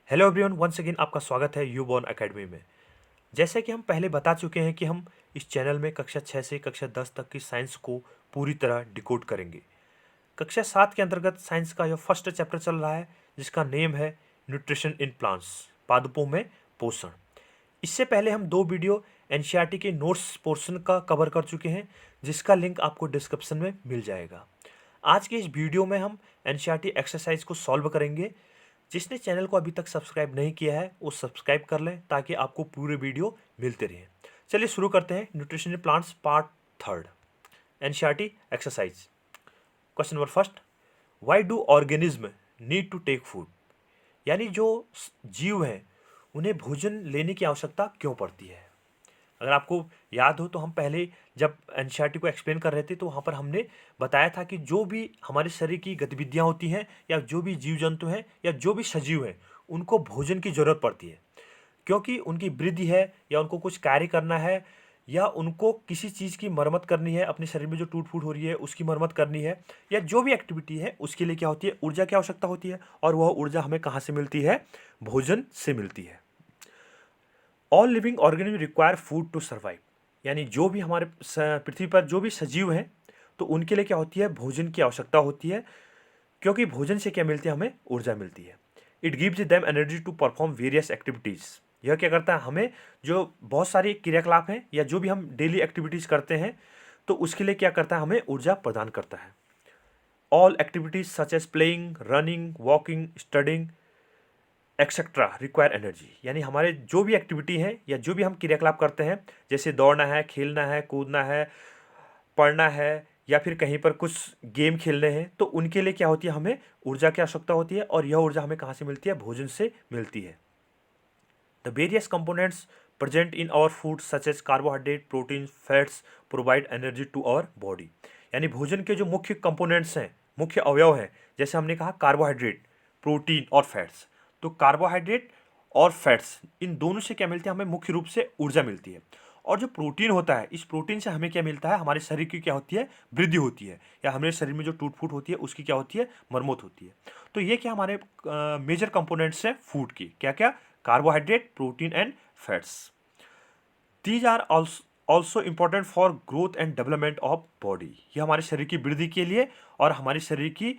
Hello everyone, once again आपका स्वागत है यूबॉर्न एकेडमी में। जैसे कि हम पहले बता चुके हैं कि हम इस चैनल में कक्षा 6 से कक्षा 10 तक की साइंस को पूरी तरह डिकोड करेंगे। कक्षा 7 के अंतर्गत साइंस का यह फर्स्ट चैप्टर चल रहा है जिसका नेम है न्यूट्रिशन इन प्लांट्स, पादपों में पोषण। इससे पहले हम 2 वीडियो एनसीईआरटी के नोट्स पोर्शन का कवर कर चुके हैं जिसका लिंक आपको डिस्क्रिप्शन में मिल जाएगा। आज के इस वीडियो में हम एनसीईआरटी एक्सरसाइज को सॉल्व करेंगे। जिसने चैनल को अभी तक सब्सक्राइब नहीं किया है वो सब्सक्राइब कर लें ताकि आपको पूरे वीडियो मिलते रहें। चलिए शुरू करते हैं। Nutrition in plants part 3 NCERT exercise. Question number first, why do organism need to take food? यानी जो जीव हैं उन्हें भोजन लेने की आवश्यकता क्यों पड़ती है। अगर आपको याद हो तो हम पहले जब एनसीईआरटी को एक्सप्लेन कर रहे थे तो वहाँ पर हमने बताया था कि जो भी हमारे शरीर की गतिविधियाँ होती हैं या जो भी जीव जंतु हैं या जो भी सजीव हैं उनको भोजन की ज़रूरत पड़ती है, क्योंकि उनकी वृद्धि है या उनको कुछ कार्य करना है या उनको किसी चीज़ की मरम्मत करनी है, अपने शरीर में जो टूट फूट हो रही है उसकी मरम्मत करनी है, या जो भी एक्टिविटी है उसके लिए क्या होती है, ऊर्जा की आवश्यकता होती है। और वह ऊर्जा हमें कहाँ से मिलती है? भोजन से मिलती है। All living organism require food to survive. यानी जो भी हमारे पृथ्वी पर जो भी सजीव हैं तो उनके लिए क्या होती है? भोजन की आवश्यकता होती है, क्योंकि भोजन से क्या मिलती है? हमें ऊर्जा मिलती है। It gives them energy to perform various activities. यह क्या करता है? हमें जो बहुत सारी क्रियाकलाप हैं या जो भी हम डेली एक्टिविटीज़ करते हैं तो उसके लिए क्या करता है? हमें ऊर्जा प्रदान करता है। All activities such as playing, running, walking, studying etcetera require energy. यानी हमारे जो भी एक्टिविटी है या जो भी हम क्रियाकलाप करते हैं, जैसे दौड़ना है, खेलना है, कूदना है, पढ़ना है या फिर कहीं पर कुछ गेम खेलने हैं, तो उनके लिए क्या होती है? हमें ऊर्जा की आवश्यकता होती है। और यह ऊर्जा हमें कहाँ से मिलती है? भोजन से मिलती है। The various components present in our food such as carbohydrate, protein, fats provide energy to our body. यानी भोजन के जो मुख्य कंपोनेंट्स हैं, मुख्य अवयव हैं, जैसे हमने कहा कार्बोहाइड्रेट, प्रोटीन और फैट्स। तो कार्बोहाइड्रेट और फैट्स इन दोनों से क्या मिलती है? हमें मुख्य रूप से ऊर्जा मिलती है। और जो प्रोटीन होता है, इस प्रोटीन से हमें क्या मिलता है? हमारे शरीर की क्या होती है? वृद्धि होती है, या हमारे शरीर में जो टूट फूट होती है उसकी क्या होती है? मरम्मत होती है। तो ये क्या हमारे मेजर कंपोनेंट्स हैं फूड की? क्या क्या? Carbohydrate, protein and fats. These are also important for growth and development of body. ये हमारे शरीर की वृद्धि के लिए और हमारे शरीर की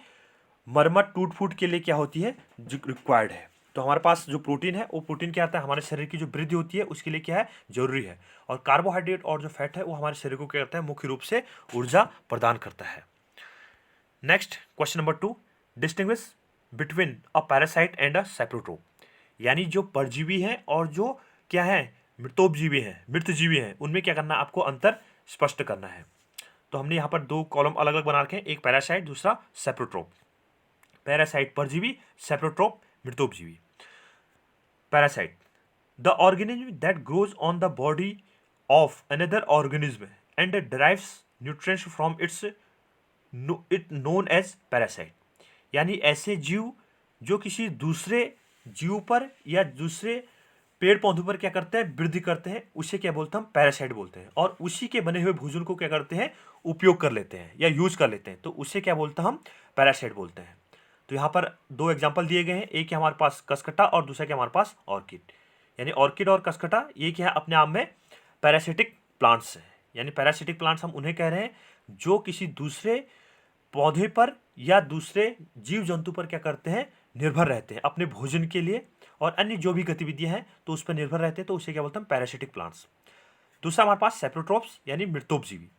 मरम्मत, टूट फूट के लिए क्या होती है? जो रिक्वायर्ड है। तो हमारे पास जो प्रोटीन है वो प्रोटीन क्या आता है? हमारे शरीर की जो वृद्धि होती है उसके लिए क्या है? जरूरी है। और कार्बोहाइड्रेट और जो फैट है वो हमारे शरीर को क्या करता है? मुख्य रूप से ऊर्जा प्रदान करता है। Next question number 2, distinguish between a parasite and a saprotroph. यानी जो परजीवी हैं और जो क्या है? मृतोपजीवी हैं, मृतजीवी हैं, उनमें क्या करना है? आपको अंतर स्पष्ट करना है। तो हमने यहाँ पर 2 कॉलम अलग अलग बना रखे हैं, एक पैरासाइट, दूसरा सैप्रोट्रोप। पैरासाइट परजीवी, सैप्रोट्रोप मृतोपजीवी। Parasite, the organism that grows on the body of another organism and derives nutrients from its it known as parasite. यानी ऐसे जीव जो किसी दूसरे जीव पर या दूसरे पेड़ पौधों पर क्या करते हैं? वृद्धि करते हैं, उसे क्या बोलते हैं? हम पैरासाइट बोलते हैं। और उसी के बने हुए भोजन को क्या करते हैं? उपयोग कर लेते हैं या यूज कर लेते हैं, तो उसे क्या बोलते हैं? हम पैरासाइट बोलते हैं। तो यहाँ पर 2 एग्जाम्पल दिए गए हैं, एक है हमारे पास कसकटा और दूसरा क्या हमारे पास? ऑर्किड। यानी ऑर्किड और कसकटा ये क्या है? अपने आप में पैरासिटिक प्लांट्स हैं। यानी पैरासिटिक प्लांट्स हम उन्हें कह रहे हैं जो किसी दूसरे पौधे पर या दूसरे जीव जंतु पर क्या करते हैं? निर्भर रहते हैं अपने भोजन के लिए और अन्य जो भी गतिविधियां हैं तो उस पर निर्भर रहते हैं, तो उसे क्या बोलते हैं? Parasitic plants. दूसरा हमारे पास सेप्रोट्रोप्स यानी मृतोपजीवी।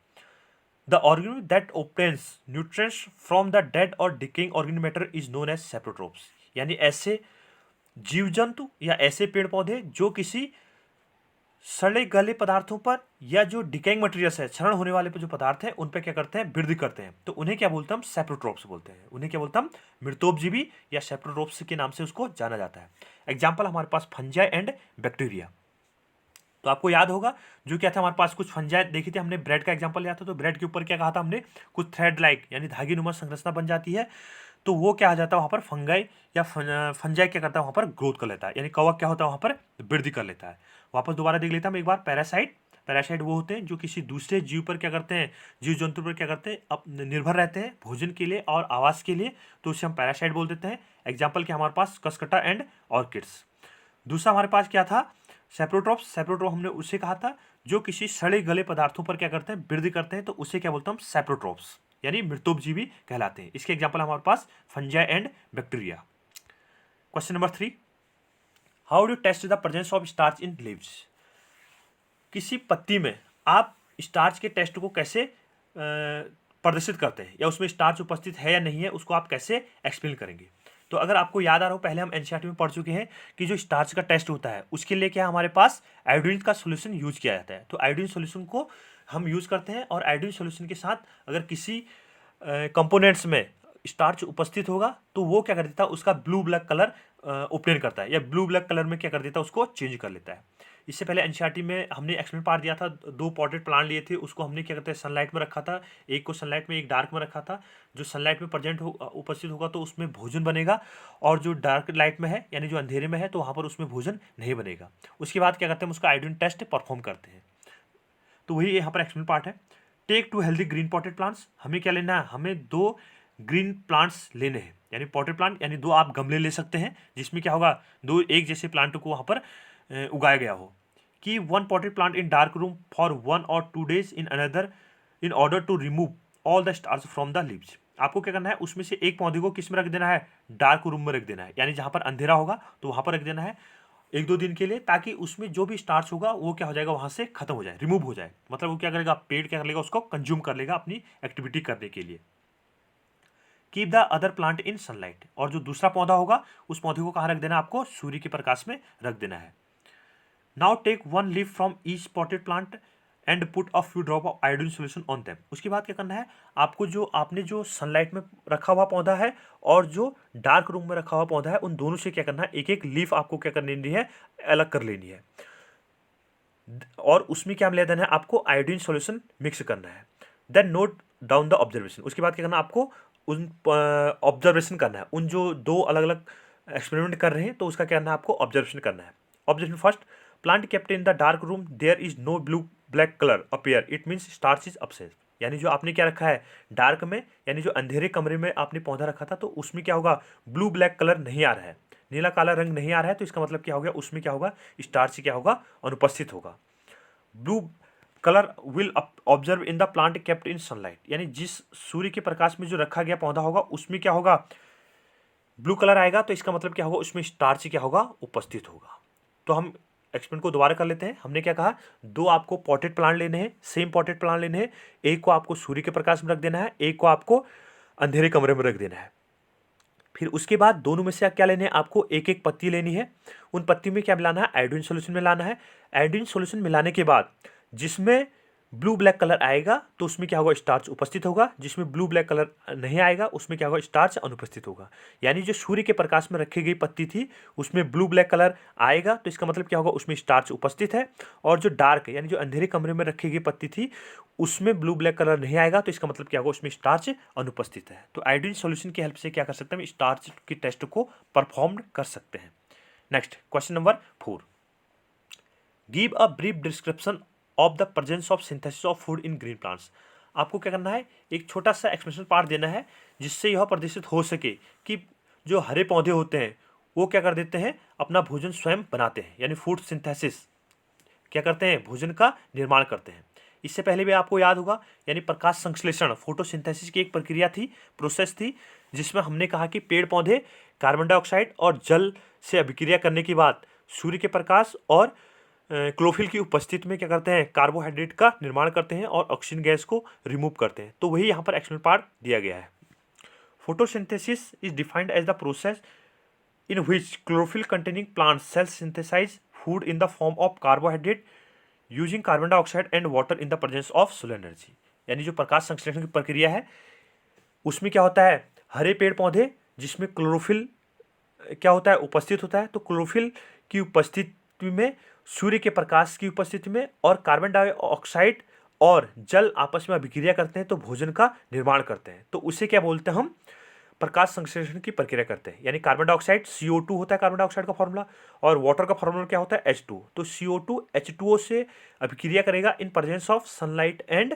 The organism that obtains nutrients from the dead और decaying organic matter is known as saprotrophs. यानी ऐसे जीव जंतु या ऐसे पेड़ पौधे जो किसी सड़े गले पदार्थों पर या जो डिकेइंग मटेरियल्स है, क्षरण होने वाले जो पदार्थ हैं उन पर क्या करते हैं? वृद्धि करते हैं, तो उन्हें क्या बोलते हैं? हम सेप्रोट्रोप्स बोलते हैं। उन्हें क्या बोलते हैं? हम मृतोपजीवी या सेप्रोट्रोप्स के नाम से उसको जाना जाता है। एग्जाम्पल हमारे पास फंजाई एंड बैक्टीरिया। तो आपको याद होगा जो क्या था? हमारे पास कुछ फंजाई देखी थी हमने, ब्रेड का एग्जाम्पल लिया था, तो ब्रेड के ऊपर क्या कहा था हमने? कुछ थ्रेड लाइक यानी धागे नुमा संरचना बन जाती है, तो वो क्या आ जाता है? वहाँ पर फंगाई या फंजाई क्या करता है? वहाँ पर ग्रोथ कर लेता है, यानी कवक क्या होता है? वहाँ पर वृद्धि कर लेता है। वापस दोबारा देख लेता हम एक बार। पैरासाइट पैरासाइट वो होते हैं जो किसी दूसरे जीव पर क्या करते हैं, जीव जंतु पर क्या करते हैं, अब निर्भर रहते हैं भोजन के लिए और आवास के लिए, तो उसे हम पैरासाइट बोल देते हैं। एग्जाम्पल क्या हमारे पास कसकटा एंड ऑर्किड्स। दूसरा हमारे पास क्या था, सेप्रोट्रॉप्स। सेप्रोट्रॉप हमने उसे कहा था जो किसी सड़े गले पदार्थों पर क्या करते हैं, वृद्धि करते हैं, तो उसे क्या बोलते हैं हम, सेप्रोट्रॉप्स, यानी मृतोपजीवी कहलाते हैं। इसके एग्जाम्पल हमारे पास fungi and bacteria. Question number 3, how do test the presence of starch in leaves. किसी पत्ती में आप स्टार्च के टेस्ट को कैसे प्रदर्शित करते हैं, या उसमें स्टार्च उपस्थित है या नहीं है, उसको आप कैसे एक्सप्लेन करेंगे। तो अगर आपको याद आ रहा हो, पहले हम एनसीईआरटी में पढ़ चुके हैं कि जो स्टार्च का टेस्ट होता है उसके लिए क्या हमारे पास आयोडीन का सोल्यूशन यूज किया जाता है। तो आयोडीन सोल्यूशन को हम यूज करते हैं, और आयोडीन सोल्यूशन के साथ अगर किसी कंपोनेंट्स में स्टार्च उपस्थित होगा तो वो क्या कर देता है, उसका ब्लू ब्लैक कलर ओपन करता है, या ब्लू ब्लैक कलर में क्या कर देता है, उसको चेंज कर लेता है। इससे पहले एनसीईआरटी में हमने एक्सप्लेन पार्ट दिया था, 2 पॉटेड प्लांट लिए थे, उसको हमने क्या करते हैं सनलाइट में रखा था, एक को सनलाइट में एक डार्क में रखा था। जो सनलाइट में प्रेजेंट हो उपस्थित होगा तो उसमें भोजन बनेगा, और जो डार्क लाइट में है यानी जो अंधेरे में है तो वहाँ पर उसमें भोजन नहीं बनेगा। उसके बाद क्या करते हैं, उसका आयोडीन टेस्ट परफॉर्म करते हैं। तो वही यहाँ पर एक्सप्लेन पार्ट है। Take 2 healthy green potted plants. हमें क्या लेना है, हमें 2 ग्रीन प्लांट्स लेने हैं, यानी पॉटेड प्लांट, यानी 2 आप गमले ले सकते हैं जिसमें क्या होगा, 2 एक जैसे प्लांट को वहाँ पर उगाया गया हो। कि 1 potted plant in dark room for 1 or 2 days in another in order to remove all the stars from the leaves। आपको क्या करना है, उसमें से एक पौधे को किस में रख देना है, डार्क रूम में रख देना है, यानी जहाँ पर अंधेरा होगा तो वहाँ पर रख देना है 1-2 दिन के लिए, ताकि उसमें जो भी स्टार्च होगा वो क्या हो जाएगा, वहाँ से खत्म हो जाए, रिमूव हो जाए। मतलब वो क्या करेगा, पेड़ क्या कर लेगा, उसको कंज्यूम कर लेगा अपनी एक्टिविटी करने के लिए। Keep the other plant in sunlight. और जो दूसरा पौधा होगा उस पौधे को कहाँ रख देना है, आपको सूर्य के प्रकाश में रख देना है। Now take 1 leaf from each potted plant and put a few drop of iodine solution on them. उसके बाद क्या करना है, आपको जो आपने जो सनलाइट में रखा हुआ पौधा है और जो डार्क रूम में रखा हुआ पौधा है, उन दोनों से क्या करना है, एक एक लीफ आपको क्या कर लेनी है, अलग कर लेनी है, और उसमें क्या ले देना है, आपको आयोडीन सोल्यूशन मिक्स करना है। Then note down the observation. उसके बाद क्या करना है, आपको उन ऑब्जर्वेशन करना है, उन जो 2 अलग अलग एक्सपेरिमेंट कर रहे हैं तो उसका क्या करना है, आपको ऑब्जर्वेशन करना है। Observation first, plant kept in the dark room there is no blue black colour appear, it means starch is upset. यानी जो आपने क्या रखा है डार्क में, यानी जो अंधेरे कमरे में आपने पौधा रखा था, तो उसमें क्या होगा, ब्लू ब्लैक कलर नहीं आ रहा है, नीला काला रंग नहीं आ रहा है, तो इसका मतलब क्या हो गया, उसमें क्या होगा, स्टार्च क्या होगा, अनुपस्थित होगा। Blue colour will observe in the plant kept in sunlight, यानी जिस सूर्य के प्रकाश में जो रखा गया पौधा होगा उसमें क्या होगा, ब्लू कलर आएगा, तो इसका मतलब क्या होगा, उसमें स्टार्च क्या होगा, उपस्थित होगा। तो हम एक्सपेरिमेंट को दोबारा कर लेते हैं। हमने क्या कहा, 2 आपको पॉटेड प्लांट लेने हैं, सेम पॉटेड प्लांट लेने हैं, एक को आपको सूर्य के प्रकाश में रख देना है, एक को आपको अंधेरे कमरे में रख देना है। फिर उसके बाद दोनों में से क्या लेने हैं, आपको एक एक पत्ती लेनी है, उन पत्ती में क्या मिलाना है, आयोडीन सोल्यूशन मिलाना है। आयोडीन सोल्यूशन मिलाने के बाद जिसमें ब्लू ब्लैक कलर आएगा तो उसमें क्या होगा, स्टार्च उपस्थित होगा, जिसमें ब्लू ब्लैक कलर नहीं आएगा उसमें क्या होगा, स्टार्च अनुपस्थित होगा। यानी जो सूर्य के प्रकाश में रखी गई पत्ती थी उसमें ब्लू ब्लैक कलर आएगा, तो इसका मतलब क्या होगा, उसमें स्टार्च उपस्थित है। और जो डार्क यानी जो अंधेरे कमरे में रखी गई पत्ती थी उसमें ब्लू ब्लैक कलर नहीं आएगा, तो इसका मतलब क्या होगा, उसमें स्टार्च अनुपस्थित है। तो आयोडीन सोल्यूशन की हेल्प से क्या कर सकते हैं, हम स्टार्च की टेस्ट को परफॉर्म कर सकते हैं। Next question number 4, give a brief description of the presence of synthesis of food in green plants. आपको क्या करना है, एक छोटा सा एक्सप्रेशन पार्ट देना है जिससे यह प्रदर्शित हो सके कि जो हरे पौधे होते हैं वो क्या कर देते हैं, अपना भोजन स्वयं बनाते हैं, यानी फूड सिंथेसिस क्या करते हैं, भोजन का निर्माण करते हैं। इससे पहले भी आपको याद होगा, यानी प्रकाश संश्लेषण फोटोसिंथेसिस की एक प्रक्रिया थी, प्रोसेस थी, जिसमें हमने कहा कि पेड़ पौधे कार्बन डाइऑक्साइड और जल से अभिक्रिया करने के बाद सूर्य के प्रकाश और क्लोरोफिल की उपस्थिति में क्या करते हैं, कार्बोहाइड्रेट का निर्माण करते हैं और ऑक्सीजन गैस को रिमूव करते हैं। तो वही यहाँ पर एक्सप्लेन पार्ट दिया गया है। Photosynthesis is defined as the process in which chlorophyll containing plant cells synthesize food in the form of carbohydrate using carbon dioxide and water in the presence of solar energy। यानी जो प्रकाश संश्लेषण की प्रक्रिया है उसमें क्या होता है, हरे पेड़ पौधे जिसमें क्लोरोफिल क्या होता है, उपस्थित होता है, तो क्लोरोफिल की उपस्थिति में सूर्य के प्रकाश की उपस्थिति में और कार्बन डाइऑक्साइड और जल आपस में अभिक्रिया करते हैं तो भोजन का निर्माण करते हैं। तो उसे क्या बोलते हैं हम, प्रकाश संश्लेषण की प्रक्रिया करते हैं। यानी कार्बन डाइऑक्साइड CO2 होता है कार्बन डाइऑक्साइड का फॉर्मूला, और वाटर का फॉर्मूला क्या होता है H2। तो CO2 H2O से अभिक्रिया करेगा in presence of sunlight and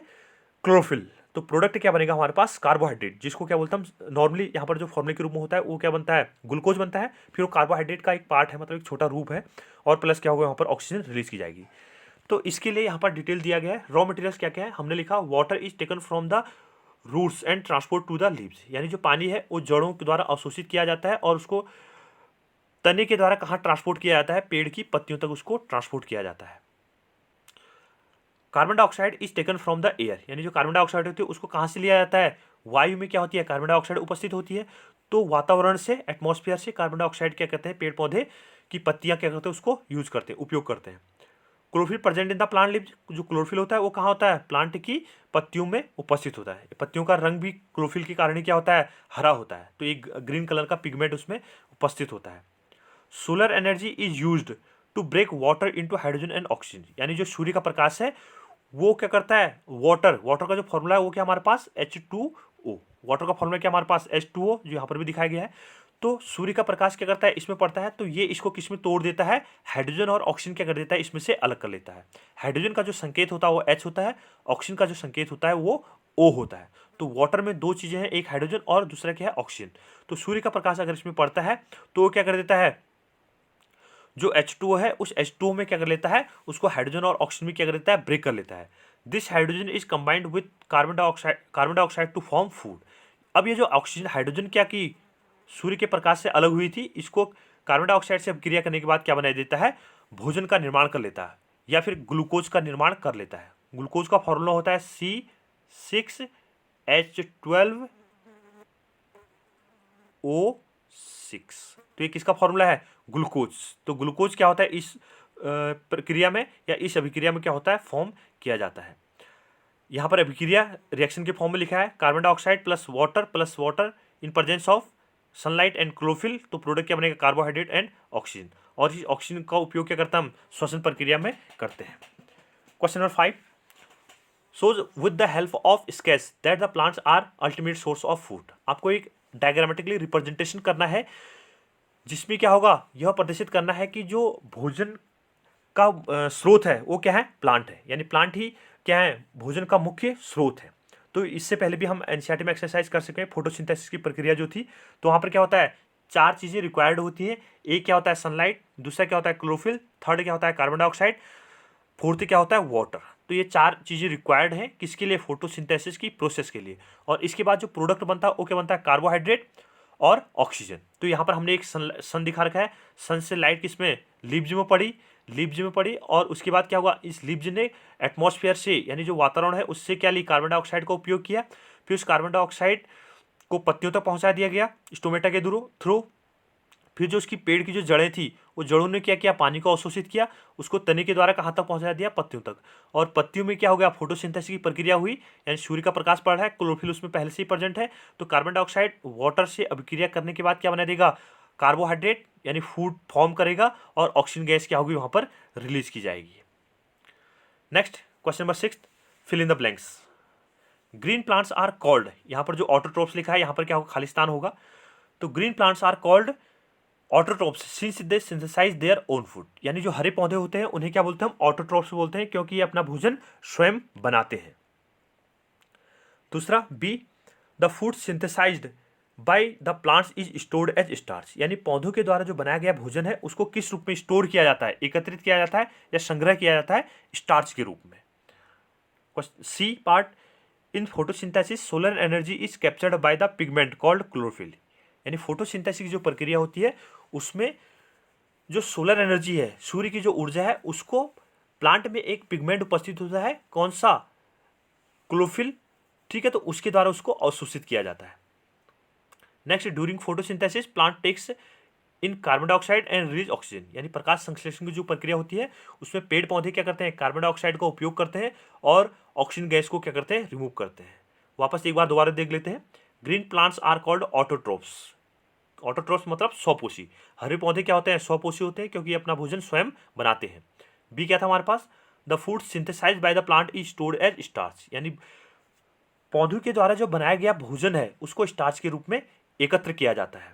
chlorophyll. तो प्रोडक्ट क्या बनेगा हमारे पास, कार्बोहाइड्रेट, जिसको क्या बोलते हैं हम नॉर्मली यहाँ पर जो फॉर्मूले के रूप में होता है वो क्या बनता है, ग्लूकोज बनता है। फिर वो कार्बोहाइड्रेट का एक पार्ट है, मतलब एक छोटा रूप है, और प्लस क्या होगा यहाँ पर ऑक्सीजन रिलीज की जाएगी। तो इसके लिए यहाँ पर डिटेल दिया गया है। रॉ मटेरियल्स क्या क्या है, हमने लिखा water is taken from the roots and transport to the leaves. यानी जो पानी है वो जड़ों के द्वारा अवशोषित किया जाता है और उसको तने के द्वारा कहाँ ट्रांसपोर्ट किया जाता है, पेड़ की पत्तियों तक उसको ट्रांसपोर्ट किया जाता है। Carbon dioxide is taken from the air. यानी जो कार्बन डाइऑक्साइड होती है उसको कहाँ से लिया जाता है, वायु में क्या होती है, कार्बन डाइऑक्साइड उपस्थित होती है। तो वातावरण से, एटमॉस्फेयर से कार्बन डाइऑक्साइड क्या कहते हैं, पेड़ पौधे की पत्तियां क्या करते हैं, उसको यूज करते हैं, उपयोग करते हैं। Chlorophyll present in the plant leaves. जो क्लोरोफिल होता है वो कहाँ होता है, प्लांट की पत्तियों में उपस्थित होता है। पत्तियों का रंग भी क्लोरोफिल के कारण ही क्या होता है, हरा होता है। तो एक ग्रीन कलर का पिगमेंट उसमें उपस्थित होता है। Solar energy is used to break water into hydrogen and oxygen. यानी जो सूर्य का प्रकाश है वो क्या करता है, वाटर का जो फॉर्मूला है वो क्या हमारे पास H2O। वाटर का फॉर्मूला क्या हमारे पास H2O, जो यहाँ पर भी दिखाया गया है। तो सूर्य का प्रकाश क्या करता है, इसमें पड़ता है, तो ये इसको किस में तोड़ देता है, हाइड्रोजन और ऑक्सीजन क्या कर देता है, इसमें से अलग कर लेता है। हाइड्रोजन का जो संकेत होता है वो H होता है, ऑक्सीजन का जो संकेत होता है वो O होता है। तो वाटर में दो चीजें हैं, एक हाइड्रोजन और दूसरा क्या है, ऑक्सीजन। तो सूर्य का प्रकाश अगर इसमें पड़ता है तो वो क्या कर देता है, जो H2O है उस H2O में क्या कर लेता है, उसको हाइड्रोजन और ऑक्सीजन में क्या कर देता है, ब्रेक कर लेता है। This hydrogen is combined with carbon dioxide to form food. अब ये जो ऑक्सीजन हाइड्रोजन क्या की, सूर्य के प्रकाश से अलग हुई थी, इसको कार्बन डाइऑक्साइड से अभिक्रिया करने के बाद क्या बना देता है, भोजन का निर्माण कर लेता है, या फिर ग्लूकोज का निर्माण कर लेता है। ग्लूकोज का फॉर्मूला होता है C6H12O6। तो ये किसका फॉर्मूला है, ग्लूकोज। तो ग्लूकोज क्या होता है, इस प्रक्रिया में या इस अभिक्रिया में क्या होता है, फॉर्म किया जाता है। यहाँ पर अभिक्रिया रिएक्शन के फॉर्म में लिखा है, carbon dioxide plus water in presence of sunlight and chlorophyll. तो प्रोडक्ट क्या बनेगा, कार्बोहाइड्रेट एंड ऑक्सीजन। और इस ऑक्सीजन का उपयोग क्या करता है, हम श्वसन प्रक्रिया में करते हैं। Question number 5 shows with the help of sketch that the plants are ultimate source of food। आपको एक डायग्रामेटिकली रिप्रेजेंटेशन करना है जिसमें क्या होगा, यह प्रदर्शित करना है कि जो भोजन का स्रोत है वो क्या है, प्लांट है। यानी प्लांट ही क्या है, भोजन का मुख्य स्रोत है। तो इससे पहले भी हम एनसीईआरटी में एक्सरसाइज कर सके, फोटोसिंथेसिस की प्रक्रिया जो थी, तो वहाँ पर क्या होता है, चार चीज़ें रिक्वायर्ड होती है। एक क्या होता है, सनलाइट, दूसरा क्या होता है, क्लोरोफिल, थर्ड क्या होता है, कार्बन डाइऑक्साइड, फोर्थ क्या होता है, वाटर। तो ये चार चीज़ें रिक्वायर्ड हैं किसके लिए, फोटोसिंथेसिस की प्रोसेस के लिए। और इसके बाद जो प्रोडक्ट बनता है वो क्या बनता है, कार्बोहाइड्रेट और ऑक्सीजन। तो यहाँ पर हमने एक सन दिखा रखा है, सन से लाइट किसमें, लीव्स में पड़ी, और उसके बाद क्या हुआ, इस लीव्स ने एटमॉस्फेयर से, यानी जो वातावरण है उससे क्या ली, कार्बन डाइऑक्साइड का उपयोग किया। फिर उस कार्बन डाइऑक्साइड को पत्तियों तक पहुंचा दिया गया स्टोमेटा के थ्रू। फिर जो उसकी पेड़ की जो जड़ें थी, वो जड़ों ने क्या किया, पानी को अवशोषित किया, उसको तने के द्वारा कहाँ तक पहुंचा दिया, पत्तियों तक। और पत्तियों में क्या हो गया, फोटोसिंथेसिस की प्रक्रिया हुई, यानी सूर्य का प्रकाश पड़ रहा है, क्लोरोफिल उसमें पहले से ही प्रेजेंट है। तो कार्बन डाइऑक्साइड वाटर से अभिक्रिया करने के बाद क्या बना देगा, कार्बोहाइड्रेट यानी फूड फॉर्म करेगा, और ऑक्सीजन गैस क्या होगी वहां पर रिलीज की जाएगी। Next question number 6, fill in the blanks. Green plants are called, यहाँ पर जो ऑटोट्रोप्स लिखा है यहाँ पर क्या होगा, खालिस्तान होगा। तो green plants are called autotrophs since they synthesize their own food. यानी जो हरे पौधे होते हैं उन्हें क्या बोलते हैं, हम ऑटोट्रोप्स बोलते हैं, क्योंकि ये अपना भोजन स्वयं बनाते हैं। दूसरा B, the food synthesized by the plants is stored as starch. यानी पौधों के द्वारा जो बनाया गया भोजन है उसको किस रूप में स्टोर किया जाता है, एकत्रित किया जाता है या संग्रह किया जाता है, स्टार्च के रूप में। C part, in photosynthesis solar energy is captured by the pigment called chlorophyll. यानी फोटोसिंथेसिस की जो प्रक्रिया होती है उसमें जो सोलर एनर्जी है, सूर्य की जो ऊर्जा है, उसको प्लांट में एक पिगमेंट उपस्थित होता है, कौन सा, क्लोरोफिल, ठीक है। तो उसके द्वारा उसको अवशोषित किया जाता है। Next, during photosynthesis plant takes in carbon dioxide and release oxygen. यानी प्रकाश संश्लेषण की जो प्रक्रिया होती है उसमें पेड़ पौधे क्या करते हैं, कार्बन डाइऑक्साइड का उपयोग करते हैं और ऑक्सीजन गैस को क्या करते हैं, रिमूव करते हैं। वापस एक बार दोबारा देख लेते हैं। Green plants are called autotrophs. Autotrophs मतलब स्वपोषी। हरे पौधे क्या होते हैं, स्वपोषी होते हैं, क्योंकि ये अपना भोजन स्वयं बनाते हैं। बी क्या था हमारे पास, the food synthesized by the plant is stored as starch. यानी पौधों के द्वारा जो बनाया गया भोजन है उसको स्टार्च के रूप में एकत्र किया जाता है।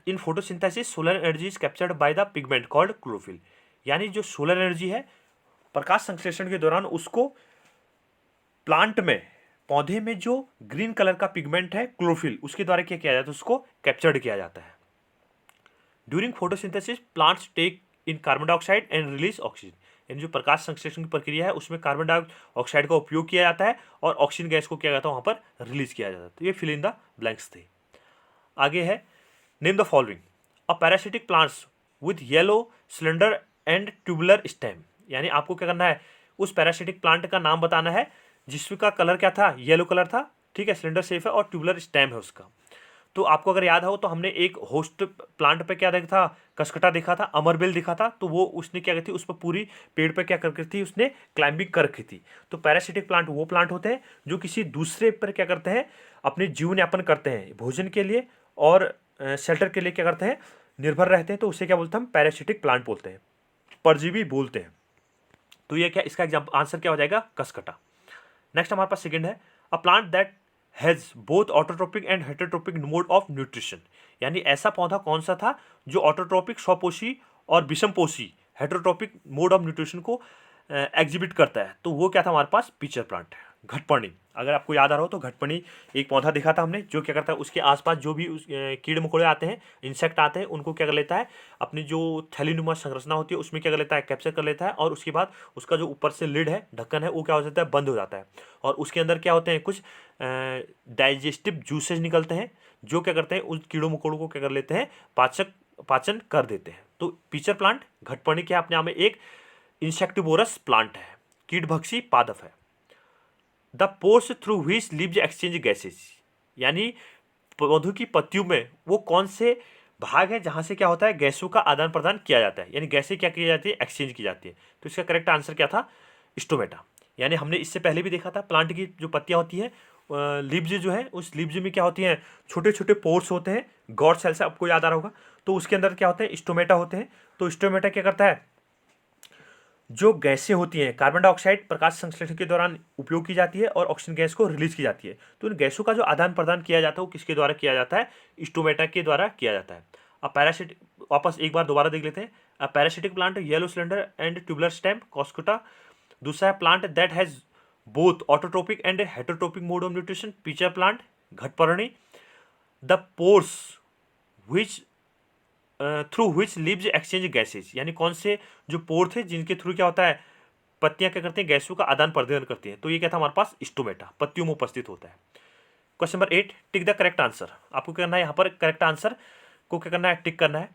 इन photosynthesis solar energy is captured by the pigment called chlorophyll. यानी जो सोलर एनर्जी है प्रकाश संश्लेषण के दौरान उसको प्लांट में, पौधे में जो ग्रीन कलर का पिगमेंट है क्लोरोफिल, उसके द्वारा क्या किया जाता है, उसको कैप्चर्ड किया जाता है। During photosynthesis plants take in carbon dioxide and release oxygen. यानी जो प्रकाश संश्लेषण की प्रक्रिया है उसमें कार्बन डाइऑक्साइड का उपयोग किया जाता है और ऑक्सीजन गैस को किया जाता है वहां पर रिलीज किया जाता है। तो ये फिल इन द ब्लैंक्स थे। आगे है name the following a parasitic plants with yellow cylinder and tubular stem. यानी आपको क्या करना है, उस पैरासिटिक प्लांट का नाम बताना है जिसका कलर क्या था, येलो कलर था, ठीक है, सिलेंडर शेप है और ट्यूबुलर स्टेम है उसका। तो आपको अगर याद हो तो हमने एक होस्ट प्लांट पे क्या देखा था, कसकटा देखा था, अमरबेल देखा था। तो वो उसने क्या की थी, उस पर पूरी पेड़ पे क्या कर रखी थी, उसने क्लाइंबिंग कर रखी थी। तो पैरासिटिक प्लांट वो प्लांट होते हैं जो किसी दूसरे पर क्या करते हैं, अपने जीवन यापन करते हैं, भोजन के लिए और शेल्टर के लिए क्या करते हैं, निर्भर रहते हैं। तो उसे क्या बोलते हैं, हम पैरासिटिक प्लांट बोलते हैं, परजीवी बोलते हैं। तो ये क्या, इसका एग्जाम्पल आंसर क्या हो जाएगा, कसकटा। नेक्स्ट हमारे पास सेकंड है a plant that has both autotrophic and heterotrophic mode of nutrition. यानी ऐसा पौधा कौन सा था जो ऑटोट्रोपिक स्वपोषी और विषमपोषी हेटेरोट्रोपिक मोड ऑफ न्यूट्रिशन को एग्जिबिट करता है। तो वो क्या था हमारे पास, पिचर प्लांट, घटपर्णी। अगर आपको याद आ रहा हो तो घटपर्णी एक पौधा देखा था हमने जो क्या करता है, उसके आसपास जो भी कीड़े मकोड़े आते हैं, इंसेक्ट आते हैं, उनको क्या कर लेता है, अपनी जो थैलीनुमा संरचना होती है उसमें क्या कर लेता है, कैप्चर कर लेता है। और उसके बाद उसका जो ऊपर से लिड है, ढक्कन है, वो क्या हो जाता है, बंद हो जाता है। और उसके अंदर क्या होते हैं, कुछ डाइजेस्टिव जूसेज निकलते हैं जो क्या करते हैं, उन कीड़ों मकोड़ों को क्या कर लेते हैं, पाचन कर देते हैं। तो पिचर प्लांट, घटपर्णी क्या अपने आप में एक इंसेक्टिवोरस प्लांट है, कीटभक्षी पादप है। The pores through which leaves exchange gases. यानी पौधों की पत्तियों में वो कौन से भाग है जहां से क्या होता है, गैसों का आदान प्रदान किया जाता है, यानी गैसें क्या की जाती है, एक्सचेंज की जाती है। तो इसका करेक्ट आंसर क्या था, स्टोमेटा। यानी हमने इससे पहले भी देखा था, प्लांट की जो पत्तियां होती हैं, लीव्स जो है, उस लीव्स में क्या होती हैं, छोटे छोटे पोर्स होते हैं, गॉड सेल्स, आपको याद आ रहा होगा। तो उसके अंदर क्या होते हैं, स्टोमेटा होते हैं। तो स्टोमेटा क्या करता है, जो गैसें होती हैं, कार्बन डाइऑक्साइड प्रकाश संश्लेषण के दौरान उपयोग की जाती है और ऑक्सीजन गैस को रिलीज की जाती है। तो इन गैसों का जो आदान प्रदान किया जाता है वो किसके द्वारा किया जाता है, स्टोमेटा के द्वारा किया जाता है। अब पैरासिटिक, वापस एक बार दोबारा देख लेते हैं। A parasitic plant, yellow cylinder and tubular stem, cuscuta. दूसरा है plant that has both autotrophic and heterotrophic mode of nutrition, pitcher plant, घटपर्णी। The pores which through which leaves exchange gases. यानी कौन से जो पोर थे जिनके थ्रू क्या होता है, पत्तियां क्या करती हैं, गैसों का आदान प्रदान करती हैं। तो ये क्या था हमारे पास, स्टोमेटा, पत्तियों में उपस्थित होता है। Question number 8, tick the correct answer. आपको क्या करना है, यहाँ पर करेक्ट आंसर को क्या करना है, टिक करना है।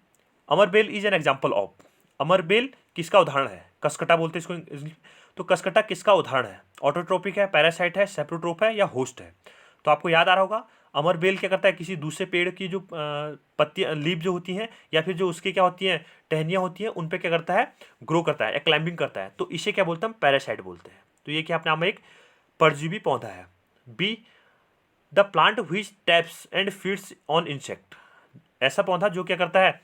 अमरबेल इज एन एग्जाम्पल ऑफ। अमरबेल किसका उदाहरण है, कसकटा बोलते हैं इसको। तो कसकटा किसका उदाहरण है, ऑटोट्रोपिक है, पैरासाइट है, सेप्रोट्रोप है या होस्ट है। तो आपको याद आ रहा होगा, अमरबेल क्या करता है, किसी दूसरे पेड़ की जो पत्तियां, लीव जो होती हैं या फिर जो उसकी क्या होती हैं, टहनियाँ होती हैं, उन पे क्या करता है, ग्रो करता है या क्लाइंबिंग करता है। तो इसे क्या बोलते हैं, हम पैरासाइट बोलते हैं। तो ये क्या अपने आप में एक परजीवी पौधा है। B, the plant which traps and feeds on insect. ऐसा पौधा जो क्या करता है,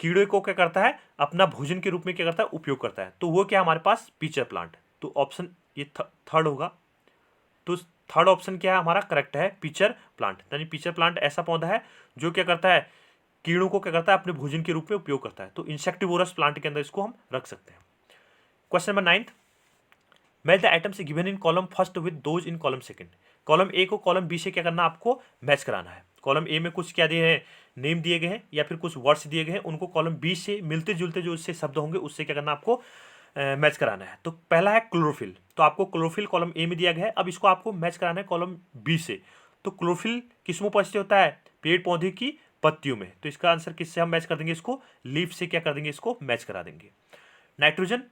कीड़े को क्या करता है, अपना भोजन के रूप में क्या करता है, उपयोग करता है। तो वो क्या हमारे पास, पिचर प्लांट। तो ऑप्शन ये थर्ड होगा। तो थर्ड ऑप्शन क्या है हमारा, करेक्ट है, पिचर प्लांट। यानी पिचर प्लांट ऐसा पौधा है जो क्या करता है, कीड़ों को क्या करता है, अपने भोजन के रूप में उपयोग करता है। तो इंसेक्टिवोरस प्लांट के अंदर इसको हम रख सकते हैं। Question number 9, match the items given in column first with those in column second. Column A को कॉलम बी से क्या करना, आपको मैच कराना है। कॉलम ए में कुछ क्या दिए हैं, नेम दिए गए हैं या फिर कुछ वर्ड्स दिए गए हैं, उनको कॉलम बी से मिलते जुलते जो उससे शब्द होंगे उससे क्या करना, आपको मैच कराना है। तो पहला है क्लोरोफिल। तो आपको क्लोरोफिल कॉलम ए में दिया गया है, अब इसको आपको मैच कराना है कॉलम बी से। तो क्लोरोफिल किसमें उपस्थित होता है, पेड़ पौधे की पत्तियों में। तो इसका आंसर किससे हम मैच कर देंगे, इसको लीफ से क्या कर देंगे, इसको मैच करा देंगे। नाइट्रोजन,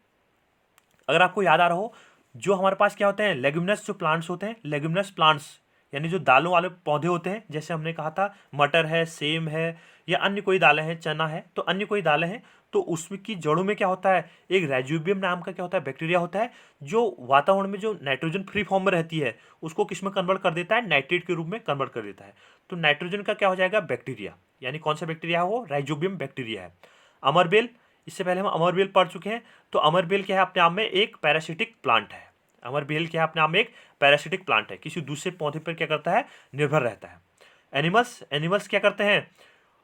अगर आपको याद आ रहा हो, जो हमारे पास क्या होते हैं, लेग्यूमिनस जो प्लांट्स होते हैं, लेग्यूमिनस प्लांट्स यानी जो दालों वाले पौधे होते हैं, जैसे हमने कहा था मटर है, सेम है या अन्य कोई दालें हैं, चना है, तो अन्य कोई दालें हैं। तो उसमें की जड़ों में क्या होता है, एक राइजोबियम नाम का क्या होता है, बैक्टीरिया होता है, जो वातावरण में जो नाइट्रोजन फ्री फॉर्म में रहती है उसको किस में कन्वर्ट कर देता है, नाइट्रेट के रूप में कन्वर्ट कर देता है। तो नाइट्रोजन का क्या हो जाएगा, बैक्टीरिया। यानी कौन सा बैक्टीरिया है वो, राइजोबियम बैक्टीरिया है। अमरबेल, इससे पहले हम अमरबेल पढ़ चुके हैं। तो अमरबेल क्या है, अपने आप में एक पैरासिटिक प्लांट है। अमरबेल क्या है, अपने आप में एक पैरासिटिक प्लांट है, किसी दूसरे पौधे पर क्या करता है, निर्भर रहता है। एनिमल्स क्या करते हैं,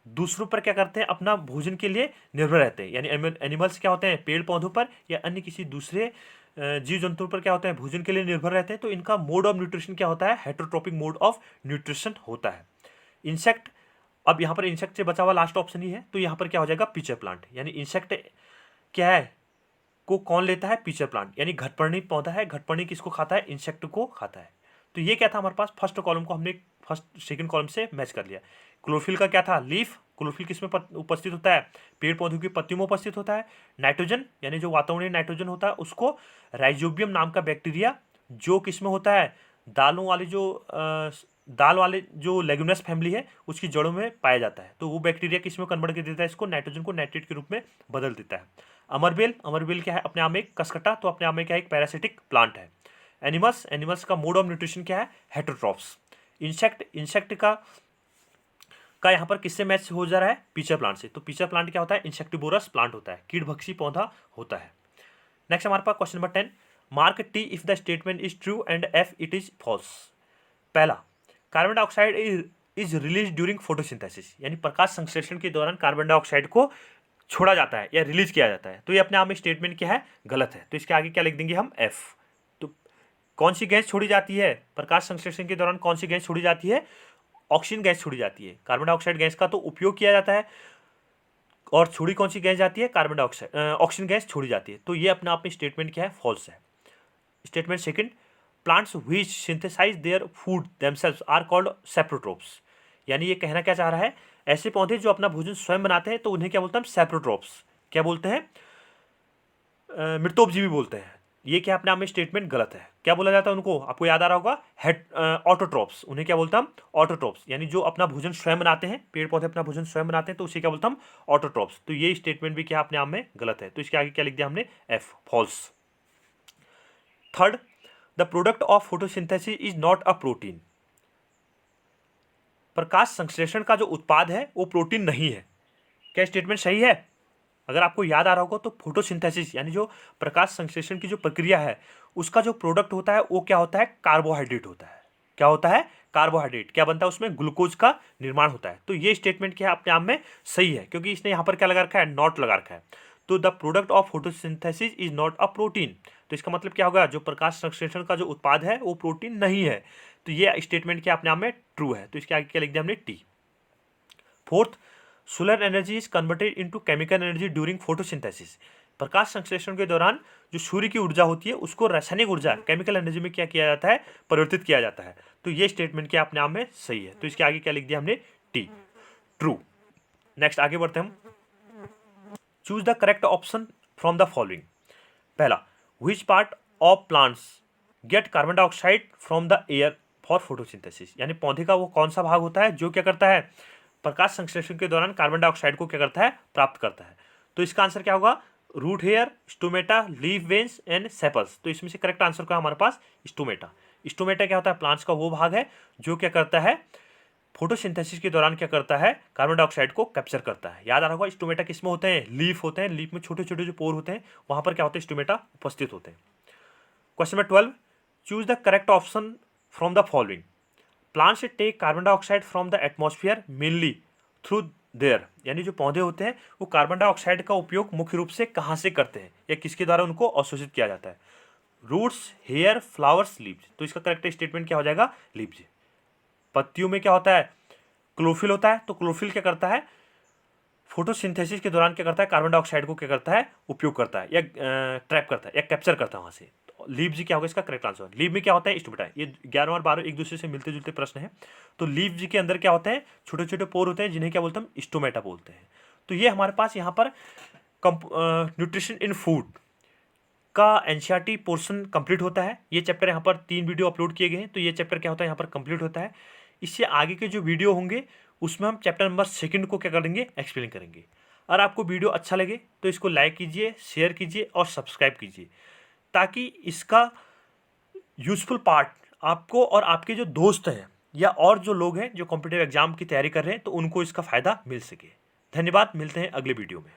दूसरों पर क्या करते हैं, अपना भोजन के लिए निर्भर रहते हैं। यानी एनिमल्स क्या होते हैं, पेड़ पौधों पर या अन्य किसी दूसरे जीव जंतुओं पर क्या होते हैं, भोजन के लिए निर्भर रहते हैं। तो इनका मोड ऑफ न्यूट्रिशन क्या होता है, हेटेरोट्रोपिक मोड ऑफ न्यूट्रिशन होता है। इंसेक्ट, अब यहाँ पर इंसेक्ट से बचा हुआ लास्ट ऑप्शन ही है, तो यहाँ पर क्या हो जाएगा, पिचर प्लांट। यानी इंसेक्ट क्या है, को कौन लेता है, पिचर प्लांट। यानी घटपर्णी पौधा है, घटपर्णी किसको खाता है, इंसेक्ट को खाता है। तो ये क्या था हमारे पास, फर्स्ट कॉलम को हमने फर्स्ट सेकंड कॉलम से मैच कर लिया। क्लोरोफिल का क्या था, लीफ, क्लोरोफिल किसमें उपस्थित होता है, पेड़ पौधों की पत्तियों में उपस्थित होता है। नाइट्रोजन यानी जो वातावरणीय नाइट्रोजन होता है उसको राइजोबियम नाम का बैक्टीरिया जो किसमें होता है, दालों वाले दाल वाले जो लेगुमिनस फैमिली है उसकी जड़ों में पाया जाता है। तो वो बैक्टीरिया किसमें कन्वर्ट कर देता है, इसको नाइट्रोजन को नाइट्रेट के रूप में बदल देता है। अमरबेल क्या है, अपने आप में एक कसकटा, तो अपने आप में क्या है, एक पैरासिटिक प्लांट है। एनिमल्स का मोड ऑफ न्यूट्रिशन क्या है, हेटेरोट्रॉप्स। इंसेक्ट का यहाँ पर किससे मैच हो जा रहा है, पिचर प्लांट से। तो पिचर प्लांट क्या होता है, इंसेक्टिवोरस प्लांट होता है, कीटभक्षी पौधा होता है। नेक्स्ट हमारे पास question number 10, mark T if the statement is true and F it is false. पहला, carbon dioxide is release during photosynthesis, यानी प्रकाश संश्लेषण के दौरान कार्बन डाइऑक्साइड को छोड़ा जाता है या रिलीज किया जाता है। तो ये अपने आप में स्टेटमेंट क्या है, गलत है। तो इसके आगे क्या लिख देंगे हम, एफ। तो कौन सी गैस छोड़ी जाती है प्रकाश संश्लेषण के दौरान, कौन सी गैस छोड़ी जाती है, ऑक्सीजन गैस छोड़ी जाती है। कार्बन डाइऑक्साइड गैस का तो उपयोग किया जाता है, और छोड़ी कौन सी गैस जाती है, कार्बन डाइऑक्साइड ऑक्सीजन गैस छोड़ी जाती है। तो ये अपने आप में स्टेटमेंट क्या है, फॉल्स है। Statement second, plants which synthesise their food themselves are called saprotrophs. यानी ये कहना क्या चाह रहा है, ऐसे पौधे जो अपना भोजन स्वयं बनाते हैं तो उन्हें क्या बोलते हैं, सैप्रोट्रोप्स। क्या बोलते हैं, मृतोपजीवी बोलते हैं। ये क्या अपने आप में स्टेटमेंट गलत है। क्या बोला जाता है उनको, आपको याद आ रहा होगा, ऑटोट्रोप्स। उन्हें क्या बोलते हैं हम, ऑटोट्रोप्स। यानी जो अपना भोजन स्वयं बनाते हैं, पेड़ पौधे अपना भोजन स्वयं बनाते हैं, तो उसे क्या बोलते हैं हम, ऑटोट्रोप्स। तो ये स्टेटमेंट भी क्या अपने आप में गलत है। तो इसके आगे क्या लिख दिया हमने, F, false. Third, the product of photosynthesis is not a protein. प्रकाश संश्लेषण का जो उत्पाद है वो प्रोटीन नहीं है। क्या स्टेटमेंट सही है? अगर आपको याद आ रहा होगा तो फोटोसिंथेसिस यानी जो प्रकाश संश्लेषण की जो प्रक्रिया है उसका जो प्रोडक्ट होता है वो क्या होता है, कार्बोहाइड्रेट होता है। क्या होता है, कार्बोहाइड्रेट। क्या बनता है उसमें, ग्लूकोज का निर्माण होता है। तो ये स्टेटमेंट क्या है, अपने आप में सही है, क्योंकि इसने यहाँ पर क्या लगा रखा है, नॉट लगा रखा है। तो the product of photosynthesis is not a protein. तो इसका मतलब क्या होगा, जो प्रकाश संश्लेषण का जो उत्पाद है वो प्रोटीन नहीं है। तो ये स्टेटमेंट क्या अपने आप में ट्रू है। तो इसके आगे क्या लिख दिया हमने, T. Fourth, solar energy is converted into chemical energy during photosynthesis. प्रकाश संश्लेषण के दौरान जो सूर्य की ऊर्जा होती है उसको रासायनिक ऊर्जा केमिकल एनर्जी में क्या किया जाता है, परिवर्तित किया जाता है। तो ये स्टेटमेंट क्या अपने आप में सही है। तो इसके आगे क्या लिख दिया हमने, टी, ट्रू। नेक्स्ट आगे बढ़ते हैं हम। Choose the correct option from the following. पहला, which part of plants get carbon dioxide from the air for photosynthesis. यानी पौधे का वो कौन सा भाग होता है जो क्या करता है, प्रकाश संश्लेषण के दौरान कार्बन डाइऑक्साइड को क्या करता है, प्राप्त करता है। तो इसका आंसर क्या होगा, root hair, stomata, leaf veins and sepals. तो इसमें से करेक्ट आंसर क्या हमारे पास, स्टोमेटा। स्टोमेटा क्या होता है, प्लांट्स का वो भाग है जो क्या करता है, फोटोसिंथेसिस के दौरान क्या करता है, कार्बन डाइऑक्साइड को कैप्चर करता है। याद आ रहा होगा, स्टोमेटा किसमें होते हैं, लीफ होते हैं। लीफ में छोटे छोटे जो पोर होते हैं वहां पर क्या होते हैं, स्टोमेटा उपस्थित होते हैं। Question number 12, choose the correct option from the following. Plants take carbon dioxide from the atmosphere mainly through their. यानी जो पौधे होते हैं वो कार्बन डाइऑक्साइड का उपयोग मुख्य रूप से कहाँ से करते हैं या किसके द्वारा उनको अवशोषित किया जाता है, रूट्स, हेयर, फ्लावर्स, लीव्स। तो इसका करेक्ट स्टेटमेंट क्या हो जाएगा, लीव्स। पत्तियों में क्या होता है, क्लोरोफिल होता है। तो क्लोरोफिल क्या करता है, फोटोसिंथेसिस के दौरान क्या करता है, कार्बन डाइऑक्साइड को क्या करता है, उपयोग करता है या ट्रैप करता है या कैप्चर करता है वहां से। लीव जी क्या होगा इसका करेक्ट आंसर। लीव में क्या होता है, स्टोमेटा। ये 11 और 12 एक दूसरे से मिलते जुलते प्रश्न है। तो लीव जी के अंदर क्या होते हैं, छोटे छोटे पोर होते हैं जिन्हें क्या बोलते हैं, स्टोमेटा बोलते हैं। तो ये हमारे पास यहाँ पर न्यूट्रिशन इन फूड का एनसीईआरटी पोर्शन कंप्लीट होता है। ये चैप्टर यहाँ पर 3 वीडियो अपलोड किए गए हैं। तो ये चैप्टर क्या होता है, यहाँ पर कंप्लीट होता है। इससे आगे के जो वीडियो होंगे उसमें हम चैप्टर नंबर 2 को क्या करेंगे, एक्सप्लेन करेंगे। अगर आपको वीडियो अच्छा लगे तो इसको लाइक कीजिए, शेयर कीजिए और सब्सक्राइब कीजिए, ताकि इसका यूजफुल पार्ट आपको और आपके जो दोस्त हैं या और जो लोग हैं जो कॉम्पिटिटिव एग्जाम की तैयारी कर रहे हैं तो उनको इसका फ़ायदा मिल सके। धन्यवाद, मिलते हैं अगले वीडियो में।